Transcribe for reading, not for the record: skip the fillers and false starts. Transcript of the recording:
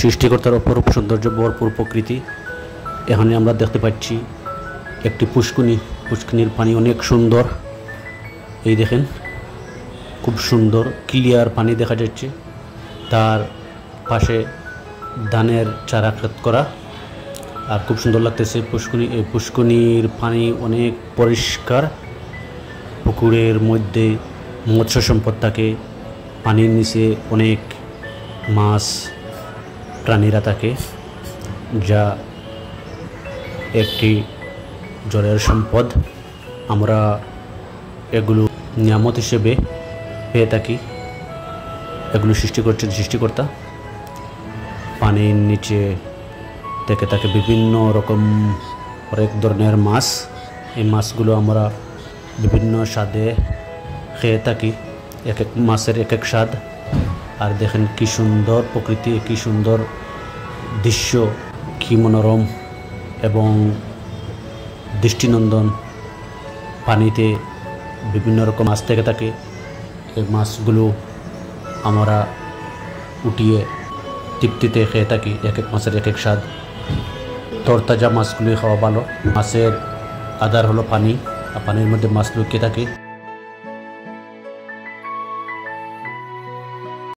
সৃষ্টিকর্তার অপরূপ সৌন্দর্য ভরপুর প্রকৃতি। এখানে আমরা দেখতে পাচ্ছি একটি পুষ্করিণীর পানি অনেক সুন্দর। এই দেখেন খুব সুন্দর ক্লিয়ার পানি দেখা যাচ্ছে। তার পাশে ধানের চারা ক্ষেত করা, আর খুব সুন্দর লাগতেছে পুষ্করিণীর পানি অনেক পরিষ্কার। পুকুরের মধ্যে মৎস্য সম্পদ থাকে, পানির নিচে অনেক মাছ প্রাণীরা থাকে, যা একটি জলের সম্পদ। আমরা এগুলো নিয়ামত হিসেবে পেয়ে থাকি। এগুলো সৃষ্টি করছে সৃষ্টিকর্তা। পানির নিচে থেকে থাকে বিভিন্ন রকম অনেক ধরনের মাছ। এই মাছগুলো আমরা বিভিন্ন স্বাদে খেয়ে থাকি, এক এক মাছের এক এক স্বাদ। আর দেখেন কি সুন্দর প্রকৃতি, কি সুন্দর দৃশ্য, কি মনোরম এবং দৃষ্টিনন্দন। পানিতে বিভিন্ন রকম মাছ থেকে থাকে। এই মাছগুলো আমরা উঠিয়ে তৃপ্তিতে খেয়ে থাকি, এক এক মাছের এক এক স্বাদ। তরতাজা মাছগুলি খাওয়া ভালো। মাছের আধার হলো পানি, আর পানির মধ্যে মাছ লুকিয়ে থাকে।